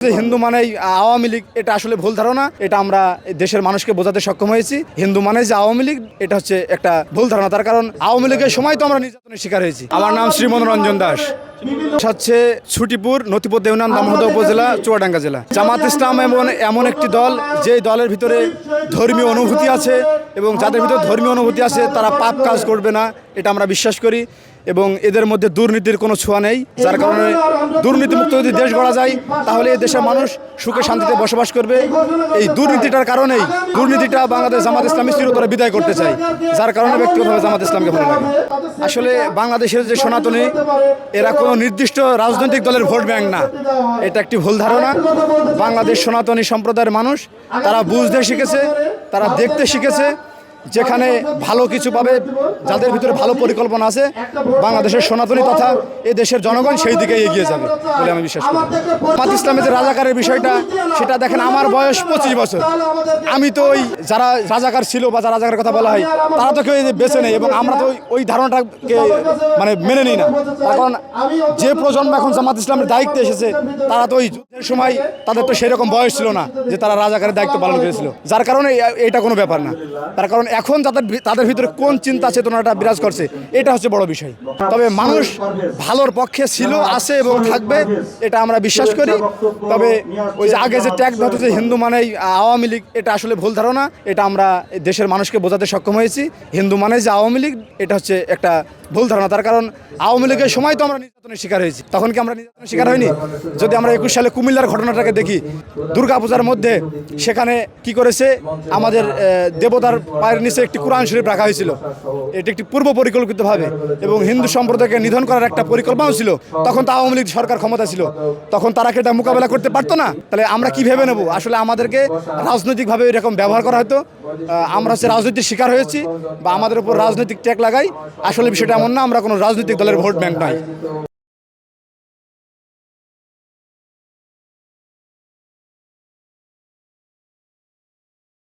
হিন্দু মানেই আওয়ামী লীগ, এটা আসলে ভুল ধারণা। এটা আমরা দেশের মানুষকে বোঝাতে সক্ষম হয়েছি। হিন্দু মানে যে আওয়ামী লীগ, এটা হচ্ছে একটা ভুল ধারণা। তার কারণ আওয়ামী লীগের সময় তো আমরা নির্যাতনের শিকার হয়েছি। আমার নাম শ্রী মনোরঞ্জন দাস, হচ্ছে ছুটিপুর, নথিপদ ইউনিয়ন, দামোহদা উপজেলা, চুয়াডাঙ্গা জেলা। জামাত ইসলাম এমন একটি দল, যে দলের ভিতরে ধর্মীয় অনুভূতি আছে এবং যাদের ভিতরে ধর্মীয় অনুভূতি আছে তারা পাপ কাজ করবে না, এটা আমরা বিশ্বাস করি। এবং এদের মধ্যে দুর্নীতির কোনো ছোঁয়া নেই, যার কারণে দুর্নীতিমুক্ত যদি দেশ গড়া যায় তাহলে এই দেশের মানুষ সুখে শান্তিতে বসবাস করবে। এই দুর্নীতিটার কারণেই দুর্নীতিটা বাংলাদেশ জামাত ইসলামী চিরতরে বিদায় করতে চায়, যার কারণে ব্যক্তিগতভাবে জামাত ইসলামকে ভালো লাগে। আসলে বাংলাদেশের যে সনাতনী, এরা কোনো নির্দিষ্ট রাজনৈতিক দলের ভোট ব্যাংক না, এটা একটি ভুল ধারণা। বাংলাদেশ সনাতনী সম্প্রদায়ের মানুষ, তারা বুঝতে শিখেছে, তারা দেখতে শিখেছে। যেখানে ভালো কিছু পাবে, যাদের ভিতরে ভালো পরিকল্পনা আছে, বাংলাদেশের সনাতনী তথা এই দেশের জনগণ সেই দিকে এগিয়ে যাবে বলে আমি বিশ্বাস করি। জামাত ইসলামের যে রাজাকারের বিষয়টা, সেটা দেখেন, আমার বয়স 25 বছর। আমি তো ওই যারা রাজাকার ছিল বা যারা রাজাকারের কথা বলা হয়, তারা তো কেউ বেছে নেই, এবং আমরা তো ওই ধারণাটাকে মানে মেনে নিই না। কারণ যে প্রজন্ম এখন জামাত ইসলামের দায়িত্বে এসেছে, তারা তো ওই যুদ্ধের সময় তাদের তো সেরকম বয়স ছিল না যে তারা রাজাকারের দায়িত্ব পালন করেছিল, যার কারণে এটা কোনো ব্যাপার না। তার কারণ এখন তাদের ভিতরে কোন চিন্তা চেতনাটা বিরাজ করছে, এটা হচ্ছে বড় বিষয়। তবে মানুষ ভালোর পক্ষে ছিল, আছে এবং থাকবে, এটা আমরা বিশ্বাস করি। তবে ওই যে আগে যে ট্যাগ ধরতে, যে হিন্দু মানেই আওয়ামী লীগ, এটা আসলে ভুল ধারণা। এটা আমরা দেশের মানুষকে বোঝাতে সক্ষম হয়েছি। হিন্দু মানে যে আওয়ামী লীগ, এটা হচ্ছে একটা ভুল ধারণা। তার কারণ আওয়ামী লীগের সময় তো আমরা নির্যাতনের শিকার হয়েছি, তখন কি আমরা নির্যাতনের শিকার হয়নি? যদি আমরা 21 সালে কুমিল্লার ঘটনাটাকে দেখি, দুর্গাপূজার মধ্যে সেখানে কি করেছে, আমাদের দেবতার পায়ের নিচে একটি কোরআন শরীফ রাখা হয়েছিল। এটি একটি পূর্ব পরিকল্পিতভাবে, এবং হিন্দু সম্প্রদায়কে নিধন করার একটা পরিকল্পনাও ছিল। তখন তো আওয়ামী লীগ সরকার ক্ষমতা ছিল, তখন তারা কি এটা মোকাবেলা করতে পারতো না? তাহলে আমরা কি ভেবে নেব? আসলে আমাদেরকে রাজনৈতিকভাবে এরকম ব্যবহার করা হতো। আমরা হচ্ছে রাজনীতির শিকার হয়েছি, বা আমাদের উপর রাজনৈতিক ট্যাগ লাগাই। আসলে বিষয়টা এমন না, আমরা কোনো রাজনৈতিক দলের ভোট ব্যাংক নয়।